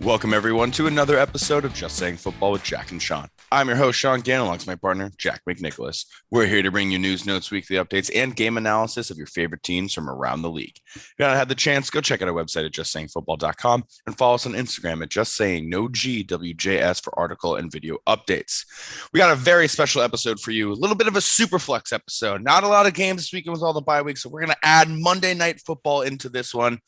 Welcome, everyone, to another episode of Just Saying Football with Jack and Sean. I'm your host, Sean Gann, alongside my partner, Jack McNicholas. We're here to bring you news, notes, weekly updates, and game analysis of your favorite teams from around the league. If you haven't had the chance, go check out our website at justsayingfootball.com and follow us on Instagram at justsayingwjs for article and video updates. We got a very special episode for you, a little bit of a Superflex episode. Not a lot of games this weekend with all the bye weeks, so we're going to add Monday Night Football into this one,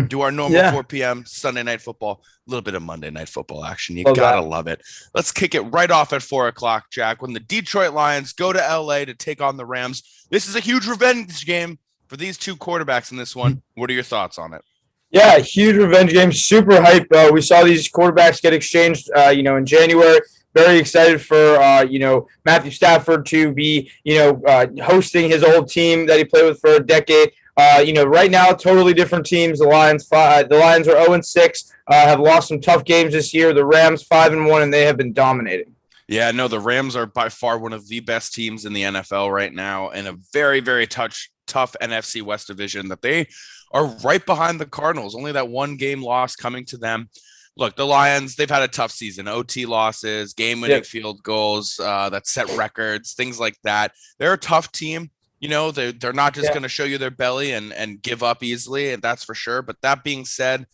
do our normal 4 p.m. Sunday Night Football. A little bit of Monday Night Football action. You gotta love it. Let's kick it right off at 4 o'clock, Jack, when the Detroit Lions go to LA to take on the Rams. This is a huge revenge game for these two quarterbacks in this one. What are your thoughts on it? Yeah, huge revenge game. Super hype. We saw these quarterbacks get exchanged, in January. Very excited for, Matthew Stafford to be, hosting his old team that he played with for a decade. Right now, totally different teams. The Lions are 0-6. Have lost some tough games this year. The Rams 5-1, and they have been dominating. Yeah, no, the Rams are by far one of the best teams in the NFL right now, in a very, very tough NFC West division that they are right behind the Cardinals. Only that one game loss coming to them. Look, the Lions, they've had a tough season. OT losses, game-winning field goals that set records, things like that. They're a tough team. You know, they're not just going to show you their belly and give up easily, and that's for sure. But that being said,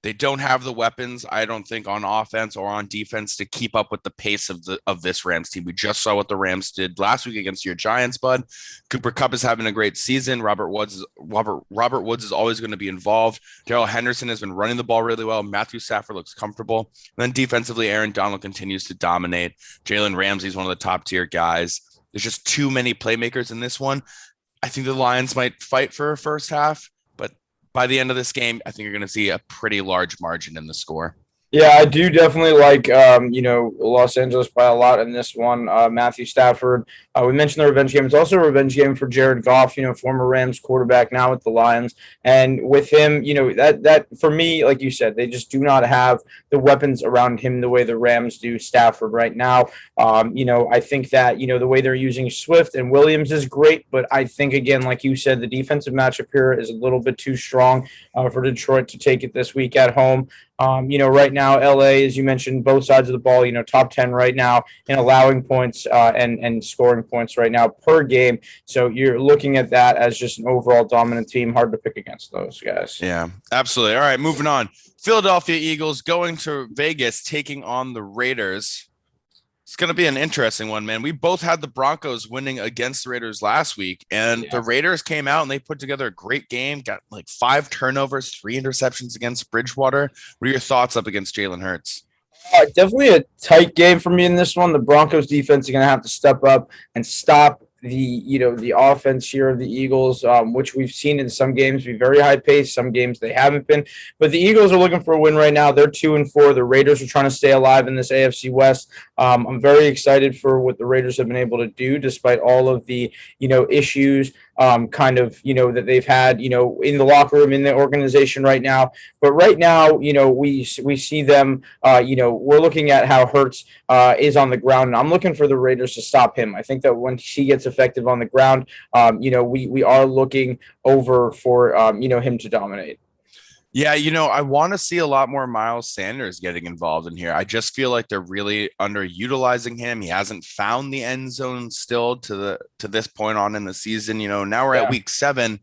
they don't have the weapons, I don't think, on offense or on defense to keep up with the pace of this Rams team. We just saw what the Rams did last week against your Giants, bud. Cooper Kupp is having a great season. Robert Woods is always going to be involved. Darrell Henderson has been running the ball really well. Matthew Stafford looks comfortable. And then defensively, Aaron Donald continues to dominate. Jalen Ramsey is one of the top tier guys. There's just too many playmakers in this one. I think the Lions might fight for a first half, but by the end of this game, I think you're going to see a pretty large margin in the score. Yeah, I do definitely like, Los Angeles by a lot in this one. Matthew Stafford, we mentioned the revenge game. It's also a revenge game for Jared Goff, former Rams quarterback, now with the Lions. And with him, that for me, like you said, they just do not have the weapons around him the way the Rams do Stafford right now. I think that, the way they're using Swift and Williams is great. But I think, again, like you said, the defensive matchup here is a little bit too strong for Detroit to take it this week at home. Right now, LA, as you mentioned, both sides of the ball, top 10 right now in allowing points and scoring points right now per game. So you're looking at that as just an overall dominant team. Hard to pick against those guys. Yeah, absolutely. All right, moving on. Philadelphia Eagles going to Vegas, taking on the Raiders. It's going to be an interesting one, man. We both had the Broncos winning against the Raiders last week, and the Raiders came out and they put together a great game, got like 5 turnovers, 3 interceptions against Bridgewater. What are your thoughts up against Jalen Hurts? Definitely a tight game for me in this one. The Broncos defense are going to have to step up and stop the offense here of the Eagles, which we've seen in some games be very high paced. Some games they haven't been, but the Eagles are looking for a win right now. They're 2-4. The Raiders are trying to stay alive in this AFC West. I'm very excited for what the Raiders have been able to do despite all of the issues that they've had in the locker room, in the organization right now. But right now, we see them. We're looking at how Hurts is on the ground, and I'm looking for the Raiders to stop him. I think that when he gets effective on the ground, we are looking over for him to dominate. Yeah, I want to see a lot more Miles Sanders getting involved in here. I just feel like they're really underutilizing him. He hasn't found the end zone still to this point on in the season. Now we're at week 7.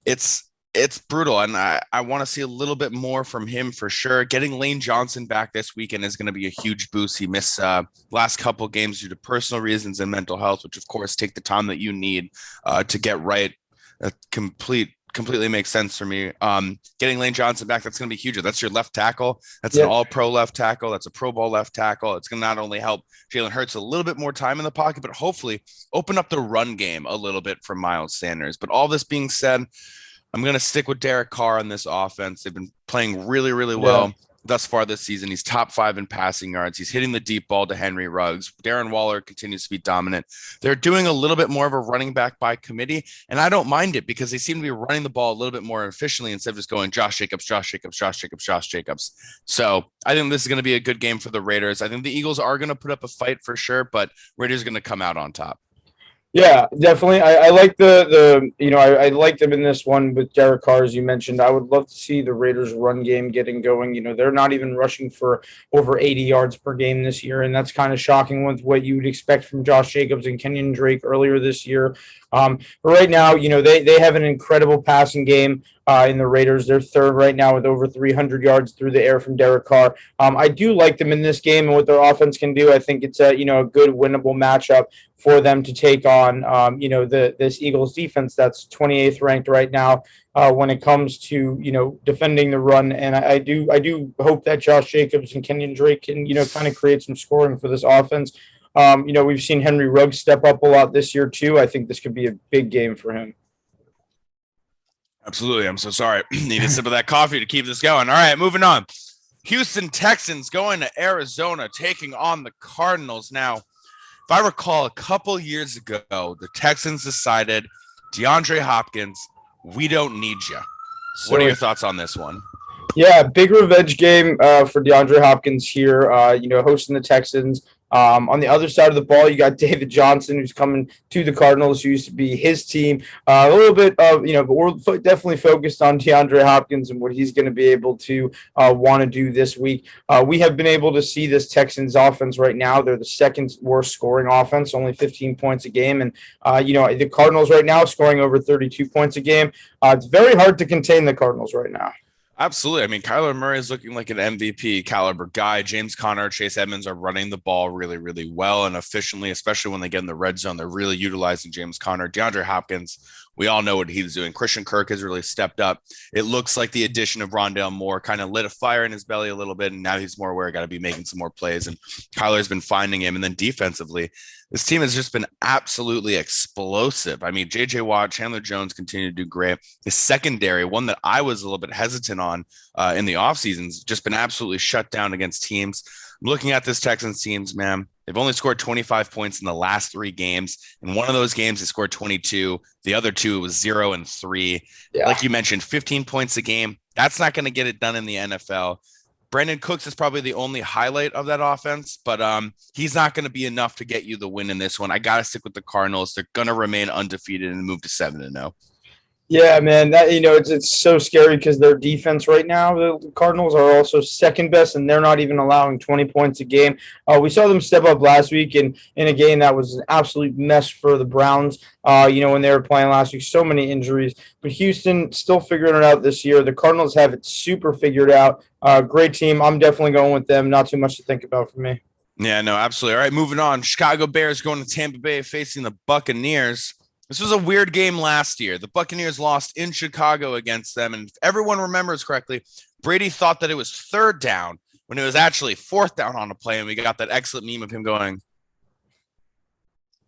It's brutal, and I want to see a little bit more from him for sure. Getting Lane Johnson back this weekend is going to be a huge boost. He missed last couple games due to personal reasons and mental health, which of course take the time that you need to get right. Completely makes sense for me. Getting Lane Johnson back, that's going to be huge. That's your left tackle. That's an all-pro left tackle. That's a Pro Bowl left tackle. It's going to not only help Jalen Hurts a little bit more time in the pocket, but hopefully open up the run game a little bit for Miles Sanders. But all this being said, I'm going to stick with Derek Carr on this offense. They've been playing really, really well thus far this season. He's top 5 in passing yards. He's hitting the deep ball to Henry Ruggs. Darren Waller continues to be dominant. They're doing a little bit more of a running back by committee, and I don't mind it because they seem to be running the ball a little bit more efficiently instead of just going Josh Jacobs, Josh Jacobs, Josh Jacobs, Josh Jacobs. So I think this is going to be a good game for the Raiders. I think the Eagles are going to put up a fight for sure, but Raiders are going to come out on top. Yeah, definitely. I like I like them in this one with Derek Carr, as you mentioned. I would love to see the Raiders' run game getting going. They're not even rushing for over 80 yards per game this year, and that's kind of shocking with what you would expect from Josh Jacobs and Kenyon Drake earlier this year. But right now, they have an incredible passing game in the Raiders. They're third right now with over 300 yards through the air from Derek Carr. I do like them in this game and what their offense can do. I think it's a good winnable matchup for them to take on, this Eagles defense that's 28th ranked right now when it comes to defending the run. And I do hope that Josh Jacobs and Kenyon Drake can kind of create some scoring for this offense. We've seen Henry Ruggs step up a lot this year too. I think this could be a big game for him. Absolutely. I'm so sorry. Need a sip of that coffee to keep this going. All right, moving on. Houston Texans going to Arizona, taking on the Cardinals. Now, if I recall, a couple years ago, the Texans decided, DeAndre Hopkins, we don't need you. What are your thoughts on this one? Yeah, big revenge game for DeAndre Hopkins here. Hosting the Texans. On the other side of the ball, you got David Johnson, who's coming to the Cardinals, who used to be his team. A little bit of, but we're definitely focused on DeAndre Hopkins and what he's going to be able to want to do this week. We have been able to see this Texans offense right now. They're the second worst scoring offense, only 15 points a game. And, the Cardinals right now scoring over 32 points a game. It's very hard to contain the Cardinals right now. Absolutely. I mean, Kyler Murray is looking like an MVP caliber guy. James Conner, Chase Edmonds are running the ball really, really well and efficiently, especially when they get in the red zone. They're really utilizing James Conner. DeAndre Hopkins, we all know what he's doing. Christian Kirk has really stepped up. It looks like the addition of Rondale Moore kind of lit a fire in his belly a little bit, and now he's more aware, got to be making some more plays, and Kyler's been finding him. And then defensively, this team has just been absolutely explosive. I mean, J.J. Watt, Chandler Jones continue to do great. The secondary, one that I was a little bit hesitant on in the offseason, has just been absolutely shut down against teams. I'm looking at this Texans teams, man. They've only scored 25 points in the last 3 games. In one of those games, they scored 22. The other 2 was 0 and 3. Yeah. Like you mentioned, 15 points a game. That's not going to get it done in the NFL. Brandon Cooks is probably the only highlight of that offense, but he's not going to be enough to get you the win in this one. I got to stick with the Cardinals. They're going to remain undefeated and move to 7-0. Yeah, man, that it's so scary because their defense right now, the Cardinals are also second best, and they're not even allowing 20 points a game. We saw them step up last week in a game that was an absolute mess for the Browns. When they were playing last week, so many injuries. But Houston still figuring it out this year. The Cardinals have it super figured out. Great team. I'm definitely going with them. Not too much to think about for me. Yeah, no, absolutely. All right, moving on. Chicago Bears going to Tampa Bay facing the Buccaneers. This was a weird game last year. The Buccaneers lost in Chicago against them. And if everyone remembers correctly, Brady thought that it was 3rd down when it was actually 4th down on a play. And we got that excellent meme of him going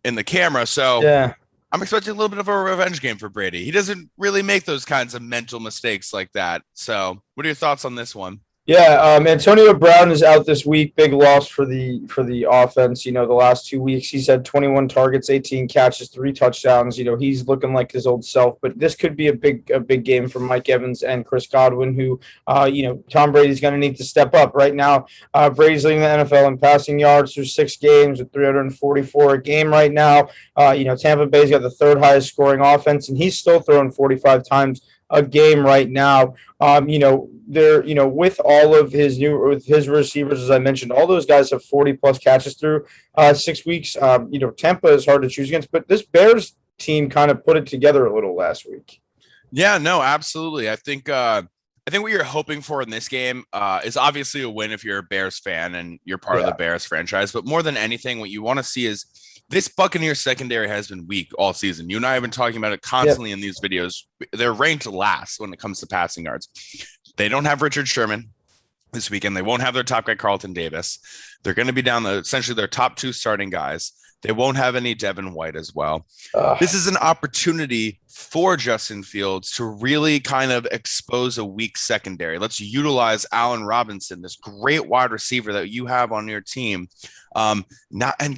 in the camera. So yeah, I'm expecting a little bit of a revenge game for Brady. He doesn't really make those kinds of mental mistakes like that. So what are your thoughts on this one? Yeah, Antonio Brown is out this week. Big loss for the offense. The last 2 weeks he's had 21 targets, 18 catches, 3 touchdowns. He's looking like his old self. But this could be a big game for Mike Evans and Chris Godwin, who Tom Brady's going to need to step up. Right now, Brady's leading the NFL in passing yards through 6 games with 344 a game right now. Tampa Bay's got the 3rd highest scoring offense, and he's still throwing 45 times a game right now. With all of his receivers, as I mentioned, all those guys have 40 plus catches through 6 weeks. Tampa is hard to choose against, but this Bears team kind of put it together a little last week. Yeah, no, absolutely. I think what you're hoping for in this game is obviously a win if you're a Bears fan and you're part of the Bears franchise. But more than anything, what you want to see is this Buccaneers secondary has been weak all season. You and I have been talking about it constantly in these videos. They're ranked last when it comes to passing yards. They don't have Richard Sherman this weekend. They won't have their top guy, Carlton Davis. They're going to be down essentially their top 2 starting guys. They won't have any Devin White as well. This is an opportunity for Justin Fields to really kind of expose a weak secondary. Let's utilize Allen Robinson, this great wide receiver that you have on your team, and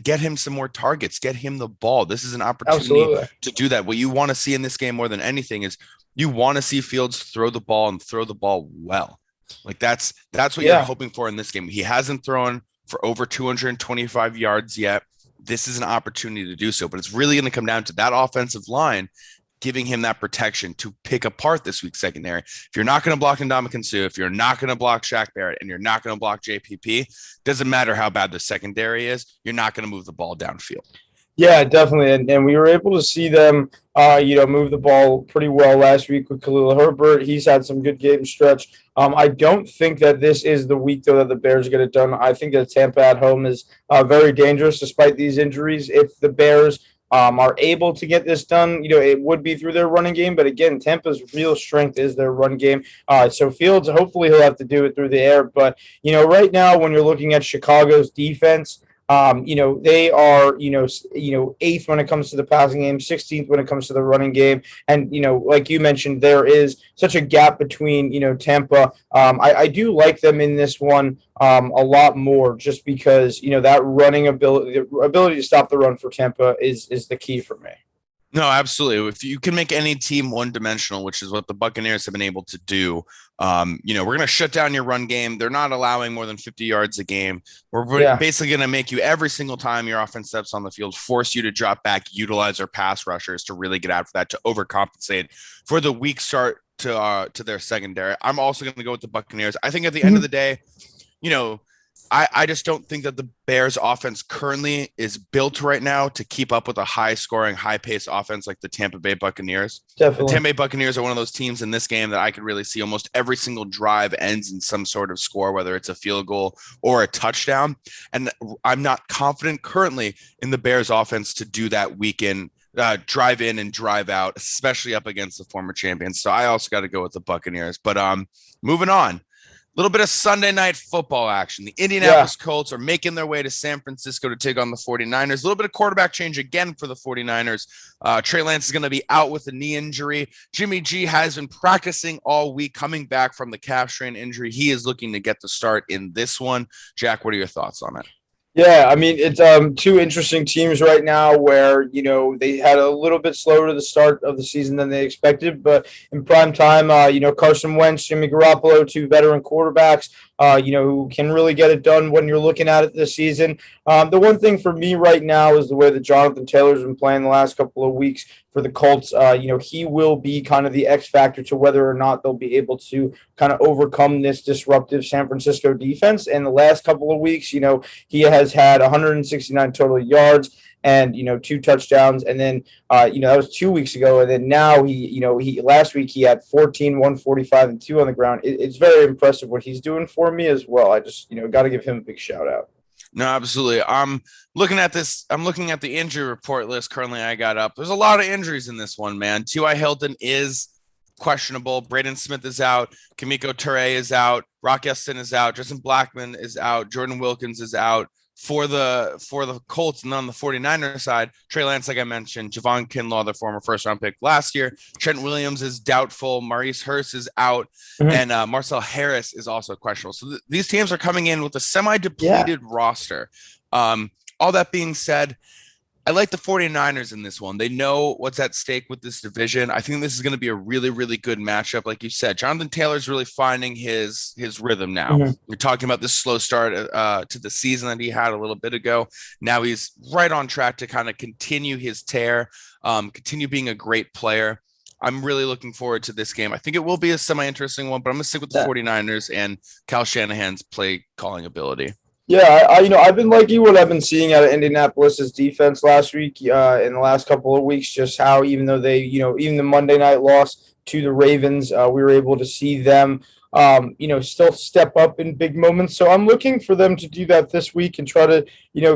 get him some more targets, get him the ball. This is an opportunity to do that. What you want to see in this game more than anything is you want to see Fields throw the ball and throw the ball well. Like that's what you're hoping for in this game. He hasn't thrown for over 225 yards yet. this is an opportunity to do so. But it's really going to come down to that offensive line giving him that protection to pick apart this week's secondary. If you're not going to block Ndamukong Suh, if you're not going to block Shaq Barrett, and you're not going to block JPP, doesn't matter how bad the secondary is, you're not going to move the ball downfield. Yeah, definitely. And we were able to see them, move the ball pretty well last week with Khalil Herbert. He's had some good game stretch. I don't think that this is the week, though, that the Bears get it done. I think that Tampa at home is very dangerous despite these injuries. If the Bears are able to get this done, it would be through their running game. But again, Tampa's real strength is their run game. So Fields, hopefully he'll have to do it through the air. But, right now when you're looking at Chicago's defense, they are, eighth when it comes to the passing game, 16th when it comes to the running game. And, like you mentioned, there is such a gap between, Tampa. I do like them in this one a lot more just because, that running ability, the ability to stop the run for Tampa is the key for me. No, absolutely. If you can make any team one-dimensional, which is what the Buccaneers have been able to do, we're going to shut down your run game. They're not allowing more than 50 yards a game. We're basically going to make you every single time your offense steps on the field, force you to drop back, utilize our pass rushers to really get after that, to overcompensate for the weak start to their secondary. I'm also going to go with the Buccaneers. I think at the end of the day, I just don't think that the Bears offense currently is built right now to keep up with a high-scoring, high-paced offense like the Tampa Bay Buccaneers. Definitely. The Tampa Bay Buccaneers are one of those teams in this game that I could really see almost every single drive ends in some sort of score, whether it's a field goal or a touchdown. And I'm not confident currently in the Bears offense to do that weekend. Drive in and drive out, especially up against the former champions. So I also got to go with the Buccaneers. But moving on. Little bit of Sunday night football action. The Indianapolis Colts are making their way to San Francisco to take on the 49ers. A little bit of quarterback change again for the 49ers. Trey Lance is going to be out with a knee injury. Jimmy G has been practicing all week, coming back from the calf strain injury. He is looking to get the start in this one. Jack, what are your thoughts on it? Yeah, I mean, it's two interesting teams right now where, they had a little bit slower to the start of the season than they expected. But in prime time, Carson Wentz, Jimmy Garoppolo, two veteran quarterbacks, who can really get it done when you're looking at it this season. The one thing for me right now is the way that Jonathan Taylor's been playing the last couple of weeks for the Colts. He will be kind of the X factor to whether or not they'll be able to kind of overcome this disruptive San Francisco defense. And the last couple of weeks, he has had 169 total yards and, 2 touchdowns. And then, that was 2 weeks ago. And then now he last week he had 14, 145 and 2 on the ground. It's very impressive what he's doing for me as well. I just, got to give him a big shout out. No, absolutely. I'm looking at this. I'm looking at the injury report list currently I got up. There's a lot of injuries in this one, man. T.Y. Hilton is questionable. Braden Smith is out. Kamiko Ture is out. Rock Yassin is out. Justin Blackman is out. Jordan Wilkins is out. For the Colts and on the 49ers side, Trey Lance, like I mentioned, Javon Kinlaw, their former first-round pick last year. Trent Williams is doubtful. Maurice Hurst is out. And Marcel Harris is also questionable. So these teams are coming in with a semi-depleted roster. All that being said, I like the 49ers in this one. They know what's at stake with this division. I think this is going to be a really, really good matchup. Like you said, Jonathan Taylor's really finding his rhythm now. You're talking about this slow start to the season that he had a little bit ago. Now he's right on track to kind of continue his tear, continue being a great player. I'm really looking forward to this game. I think it will be a semi-interesting one, but I'm going to stick with the 49ers and Kyle Shanahan's play calling ability. Yeah, I've been liking what I've been seeing out of Indianapolis's defense last week, in the last couple of weeks, just how even though they, even the Monday night loss to the Ravens, we were able to see them, still step up in big moments. So I'm looking for them to do that this week and try to,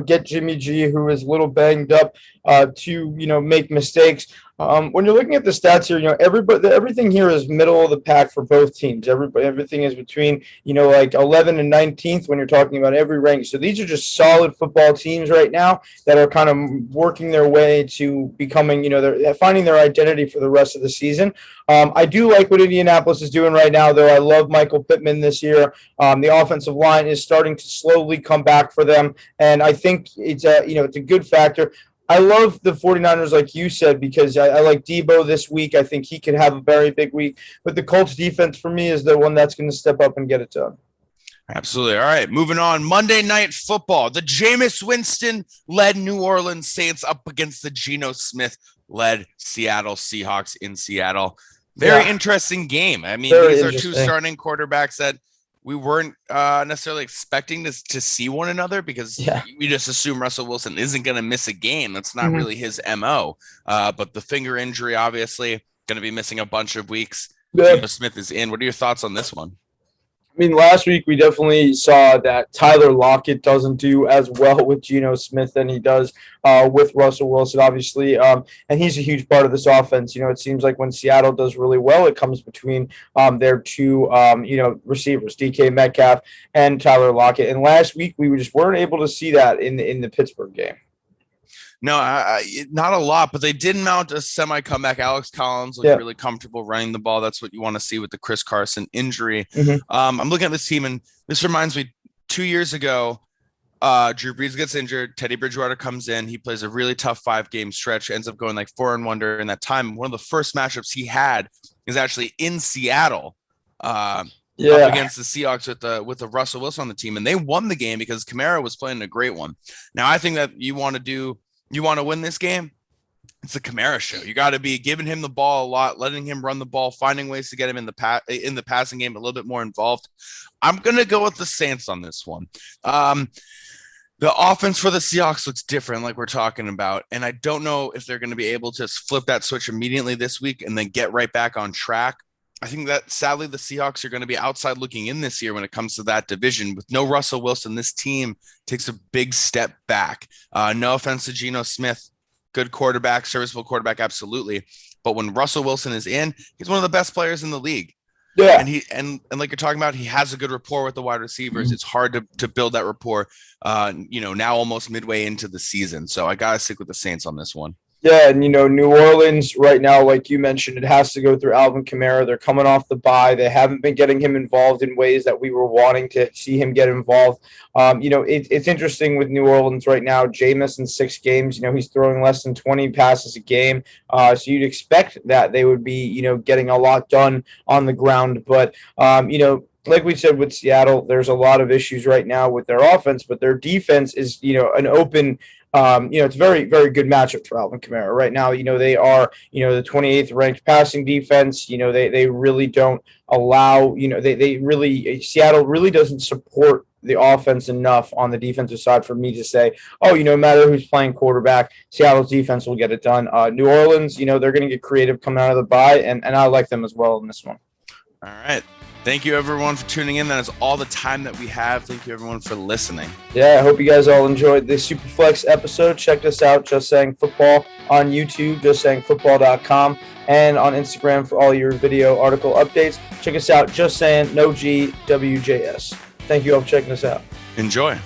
get Jimmy G, who is a little banged up, to, make mistakes. When you're looking at the stats here, everything here is middle of the pack for both teams. Everything is between, like 11 and 19th when you're talking about every rank. So these are just solid football teams right now that are kind of working their way to becoming, they're finding their identity for the rest of the season. I do like what Indianapolis is doing right now, though. I love Michael Pittman this year. The offensive line is starting to slowly come back for them, and I think it's a good factor. I love the 49ers, like you said, because I like Debo this week. I think he could have a very big week. But the Colts defense, for me, is the one that's going to step up and get it done. Absolutely. All right, moving on. Monday Night Football. The Jameis Winston-led New Orleans Saints up against the Geno Smith-led Seattle Seahawks in Seattle. Very interesting game. I mean, these are two starting quarterbacks that we weren't necessarily expecting to see one another because we just assume Russell Wilson isn't going to miss a game. That's not really his MO. But the finger injury, obviously, going to be missing a bunch of weeks. Geno Smith is in. What are your thoughts on this one? I mean, last week we definitely saw that Tyler Lockett doesn't do as well with Geno Smith than he does with Russell Wilson, obviously. And he's a huge part of this offense. It seems like when Seattle does really well, it comes between their two, receivers, DK Metcalf and Tyler Lockett. And last week we just weren't able to see that in the Pittsburgh game. No, not a lot, but they did mount a semi-comeback. Alex Collins looked really comfortable running the ball. That's what you want to see with the Chris Carson injury. I'm looking at this team, and this reminds me 2 years ago, Drew Brees gets injured. Teddy Bridgewater comes in. He plays a really tough 5-game stretch, ends up going like 4-1 during that time. One of the first matchups he had is actually in Seattle up against the Seahawks with the Russell Wilson on the team, and they won the game because Kamara was playing a great one. Now, I think that you want to win this game, it's the Kamara show. You got to be giving him the ball a lot, letting him run the ball, finding ways to get him in the passing game a little bit more involved. I'm going to go with the Saints on this one. The offense for the Seahawks looks different, like we're talking about, and I don't know if they're going to be able to flip that switch immediately this week and then get right back on track. I think that sadly the Seahawks are going to be outside looking in this year when it comes to that division. With no Russell Wilson, this team takes a big step back. No offense to Geno Smith, good quarterback, serviceable quarterback, absolutely. But when Russell Wilson is in, he's one of the best players in the league. Yeah, and like you're talking about, he has a good rapport with the wide receivers. It's hard to build that rapport. Now almost midway into the season. So I gotta stick with the Saints on this one. Yeah, and New Orleans right now, like you mentioned, it has to go through Alvin Kamara. They're coming off the bye. They haven't been getting him involved in ways that we were wanting to see him get involved. It's interesting with New Orleans right now. Jameis in 6 games, he's throwing less than 20 passes a game. So you'd expect that they would be, getting a lot done on the ground. But, like we said with Seattle, there's a lot of issues right now with their offense, but their defense is, an open it's a very, very good matchup for Alvin Kamara right now. They are, the 28th ranked passing defense. They really don't allow, Seattle really doesn't support the offense enough on the defensive side for me to say, no matter who's playing quarterback, Seattle's defense will get it done. New Orleans, they're going to get creative coming out of the bye, and I like them as well in this one. All right. Thank you, everyone, for tuning in. That is all the time that we have. Thank you, everyone, for listening. Yeah, I hope you guys all enjoyed this Superflex episode. Check us out, Just Saying Football, on YouTube, justsayingfootball.com, and on Instagram for all your video article updates. Check us out, Just Saying, no G, WJS. Thank you all for checking us out. Enjoy.